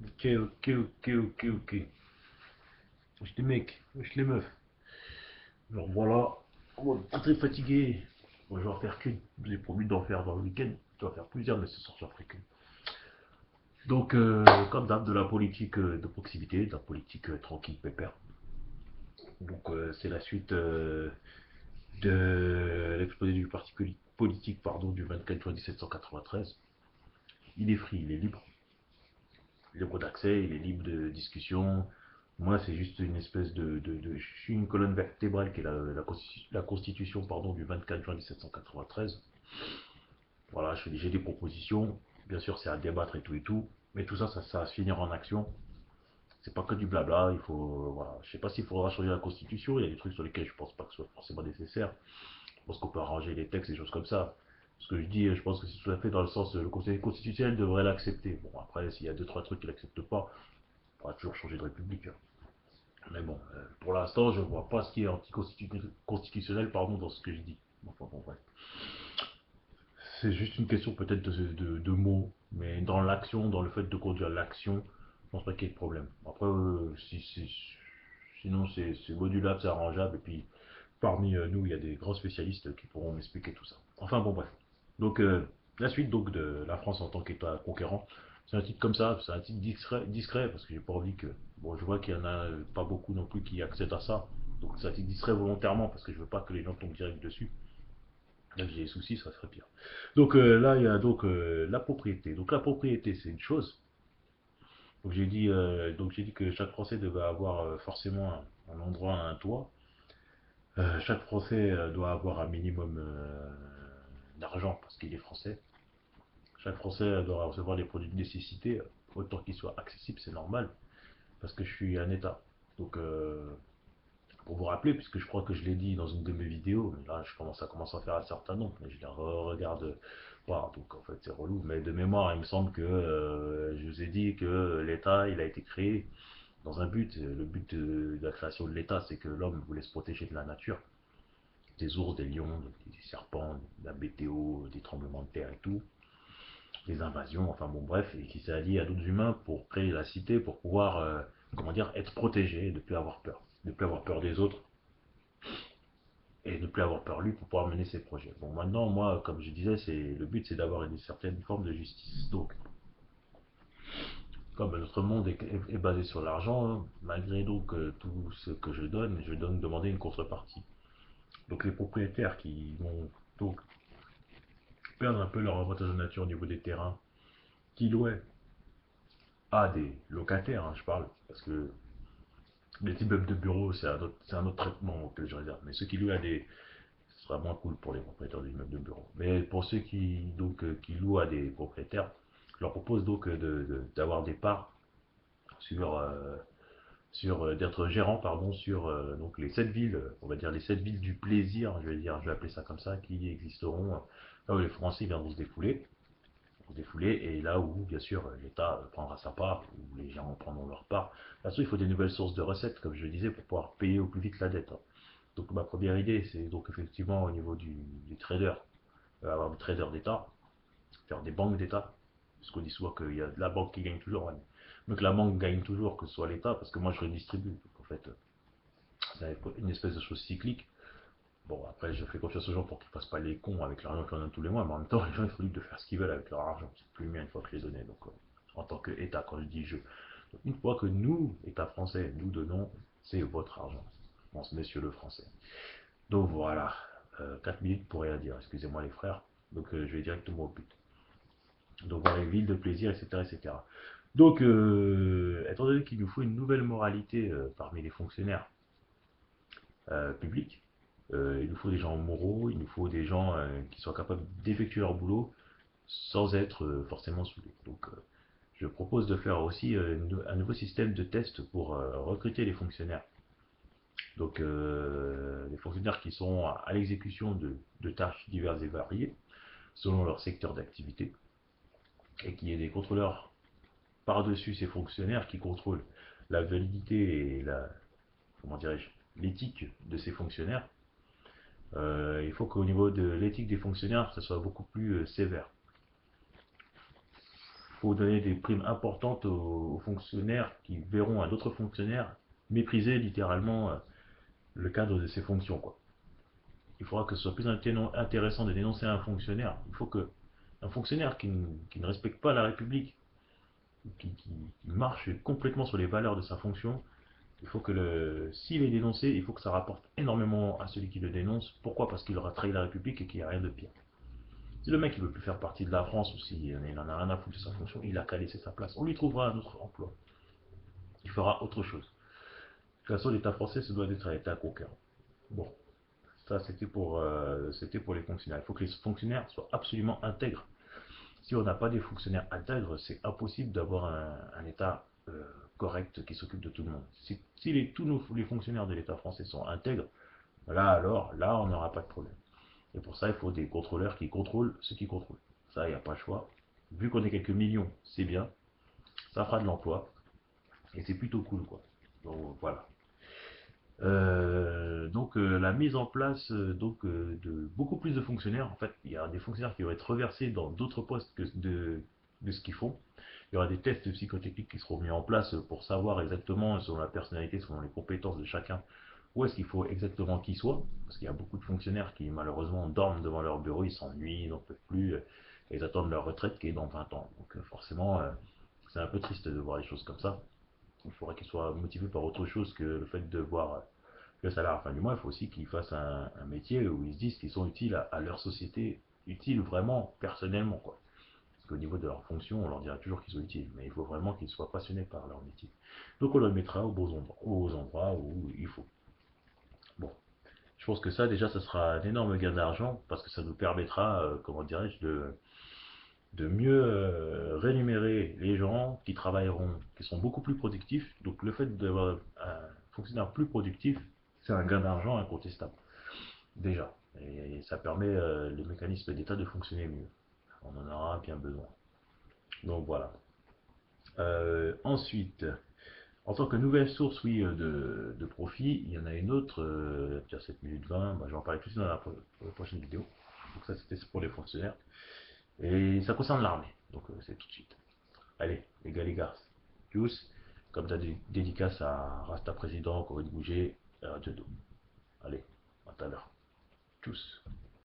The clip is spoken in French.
Ok, ok, ok, ok, ok. Wesh les mecs, wesh les meufs. Alors voilà, on est très fatigué. Moi je vais en faire qu'une. Je vous ai promis d'en faire dans le week-end. Je dois en faire plusieurs, mais ce soir je n'en ferai qu'une. Donc, comme d'hab, de la politique de proximité, de la politique tranquille, pépère. Donc, c'est la suite de l'exposé du parti politique pardon, du 24 juin 1793. Il est free, il est libre. Libre d'accès, il est libre de discussion. Moi, c'est juste une espèce je suis une colonne vertébrale qui est la constitution pardon, du 24 juin 1793. Voilà, j'ai des propositions. Bien sûr, c'est à débattre et tout et tout. Mais tout ça, ça va se finir en action. C'est pas que du blabla. Il faut, voilà. Je sais pas s'il faudra changer la constitution. Il y a des trucs sur lesquels je pense pas que ce soit forcément nécessaire. Je pense qu'on peut arranger les textes et des choses comme ça. Ce que je dis, je pense que c'est tout à fait dans le sens, le Conseil constitutionnel devrait l'accepter. Bon, après, s'il y a deux, trois trucs qu'il n'accepte pas, on va toujours changer de république, hein. Mais bon, pour l'instant, je vois pas ce qui est anticonstitutionnel pardon, dans ce que je dis. Enfin, bon, bref. C'est juste une question peut-être de mots, mais dans l'action, dans le fait de conduire l'action, je pense pas qu'il y ait de problème. Après, sinon, c'est modulable, c'est arrangeable, et puis parmi nous, il y a des grands spécialistes qui pourront m'expliquer tout ça. Enfin, bon, bref. Donc, la suite donc, de la France en tant qu'État conquérant, c'est un titre comme ça, c'est un titre discret parce que j'ai pas envie que. Bon, je vois qu'il y en a pas beaucoup non plus qui accèdent à ça, donc c'est un titre discret volontairement parce que je veux pas que les gens tombent direct dessus. Là, j'ai des soucis, ça serait pire. Donc là, il y a donc la propriété. Donc la propriété, c'est une chose. Donc j'ai dit que chaque Français devait avoir forcément un endroit, un toit. Chaque Français doit avoir un minimum d'argent parce qu'il est français. Chaque Français doit recevoir des produits de nécessité, autant qu'ils soient accessibles, c'est normal, parce que je suis un État. Donc, pour vous rappeler, puisque je crois que je l'ai dit dans une de mes vidéos, mais là, ça commence à faire un certain nombre, mais je les regarde. Voilà, donc en fait, c'est relou. Mais de mémoire, il me semble que je vous ai dit que l'État, il a été créé dans un but. Le but de la création de l'État, c'est que l'homme voulait se protéger de la nature, des ours, des lions, des serpents, de la météo, des tremblements de terre et tout, des invasions, enfin bon bref, et qui s'est allié à d'autres humains pour créer la cité, pour pouvoir, comment dire, être protégé et ne plus avoir peur. Ne plus avoir peur des autres et ne plus avoir peur lui pour pouvoir mener ses projets. Bon maintenant, moi, comme je disais, le but c'est d'avoir une certaine forme de justice. Donc, comme notre monde est basé sur l'argent, malgré donc tout ce que je donne demander une contrepartie. Donc les propriétaires qui vont donc perdre un peu leur avantage de nature au niveau des terrains, qui louaient à des locataires, hein, je parle, parce que les immeubles de bureaux, c'est un autre traitement que je réserve. Mais ceux qui louent à des. Ce sera moins cool pour les propriétaires d'immeubles de bureaux. Mais pour ceux qui louent à des propriétaires, je leur propose donc d'avoir des parts sur, d'être gérant pardon, sur donc les 7 villes, on va dire les 7 villes du plaisir, je vais appeler ça comme ça, qui existeront là où les Français viendront se défouler, et là où bien sûr l'État prendra sa part, où les gens prendront leur part. Là, il faut des nouvelles sources de recettes, comme je le disais, pour pouvoir payer au plus vite la dette, hein. Donc ma première idée, c'est donc effectivement au niveau du trader, avoir des traders d'État, faire des banques d'État, parce qu'on dit souvent qu'il y a la banque qui gagne toujours, ouais. Mais que la banque gagne toujours, que ce soit l'État, parce que moi je redistribue. Donc en fait, c'est une espèce de chose cyclique. Bon, après, je fais confiance aux gens pour qu'ils ne fassent pas les cons avec l'argent qu'ils donnent tous les mois, mais en même temps, les gens, ils sont libres de faire ce qu'ils veulent avec leur argent. C'est plus le mien une fois que je l'ai donné. Donc, en tant qu'État, quand je dis je. Donc, une fois que nous, État français, nous donnons, c'est votre argent. Pense, monsieur le français. Donc, voilà. 4 minutes pour rien dire, excusez-moi les frères. Donc, je vais directement au but. Donc, voilà, les villes de plaisir, etc. etc. Donc, étant donné qu'il nous faut une nouvelle moralité parmi les fonctionnaires publics, il nous faut des gens moraux, il nous faut des gens qui soient capables d'effectuer leur boulot sans être forcément saoulés. Donc, je propose de faire aussi un nouveau système de test pour recruter les fonctionnaires. Donc, les fonctionnaires qui sont à l'exécution de tâches diverses et variées, selon leur secteur d'activité, et qu'il y ait des contrôleurs par-dessus ces fonctionnaires qui contrôlent la validité et comment dirais-je, l'éthique de ces fonctionnaires. Il faut qu'au niveau de l'éthique des fonctionnaires, ça soit beaucoup plus sévère. faut donner des primes importantes aux fonctionnaires qui verront un autre fonctionnaire mépriser littéralement le cadre de ses fonctions, quoi. Il faudra que ce soit plus intéressant de dénoncer un fonctionnaire. Il faut que un fonctionnaire qui ne respecte pas la République, qui marche complètement sur les valeurs de sa fonction, il faut que s'il est dénoncé, il faut que ça rapporte énormément à celui qui le dénonce. Pourquoi? Parce qu'il aura trahi la République et qu'il n'y a rien de pire. Si le mec ne veut plus faire partie de la France ou s'il n'en a rien à foutre de sa fonction, il a qu'à laisser sa place. On lui trouvera un autre emploi. Il fera autre chose. De toute façon, l'État français se doit d'être un État conquérant. Bon, ça c'était pour les fonctionnaires. Il faut que les fonctionnaires soient absolument intègres. Si on n'a pas des fonctionnaires intègres, c'est impossible d'avoir un État correct qui s'occupe de tout le monde. Si tous les fonctionnaires de l'État français sont intègres, là, on n'aura pas de problème. Et pour ça, il faut des contrôleurs qui contrôlent ceux qui contrôlent. Ça, il n'y a pas le choix. Vu qu'on est quelques millions, c'est bien. Ça fera de l'emploi. Et c'est plutôt cool, quoi. Donc voilà. La mise en place de beaucoup plus de fonctionnaires. En fait, il y a des fonctionnaires qui vont être reversés dans d'autres postes de ce qu'ils font. Il y aura des tests psychotechniques qui seront mis en place pour savoir exactement, selon la personnalité, selon les compétences de chacun, où est-ce qu'il faut exactement qu'ils soient. Parce qu'il y a beaucoup de fonctionnaires qui, malheureusement, dorment devant leur bureau, ils s'ennuient, ils n'en peuvent plus, et ils attendent leur retraite qui est dans 20 ans. Donc, forcément, c'est un peu triste de voir les choses comme ça. Il faudrait qu'ils soient motivés par autre chose que le fait de voir le salaire à la fin du mois. Il faut aussi qu'ils fassent un métier où ils se disent qu'ils sont utiles à leur société, utiles vraiment personnellement, quoi. Parce qu'au niveau de leur fonction, on leur dira toujours qu'ils sont utiles, mais il faut vraiment qu'ils soient passionnés par leur métier. Donc on les mettra aux endroits où il faut. Bon, je pense que ça déjà, ça sera un énorme gain d'argent parce que ça nous permettra, comment dirais-je, de mieux rémunérer les gens qui travailleront, qui sont beaucoup plus productifs. Donc le fait d'avoir un fonctionnaire plus productif, c'est un gain d'argent incontestable, déjà. Et ça permet les mécanismes d'État de fonctionner mieux. On en aura bien besoin. Donc voilà. Ensuite, en tant que nouvelle source, oui, de profit, il y en a une autre, qui a 7 minutes 20, bah, j'en parlerai plus dans la prochaine vidéo. Donc ça, c'était pour les fonctionnaires. Et ça concerne l'armée, donc c'est tout de suite. Allez, les gars, tous, comme ta dédicace à Rasta Président, Corinne Bouger et Radio Do. Allez, à tout à l'heure. Tous.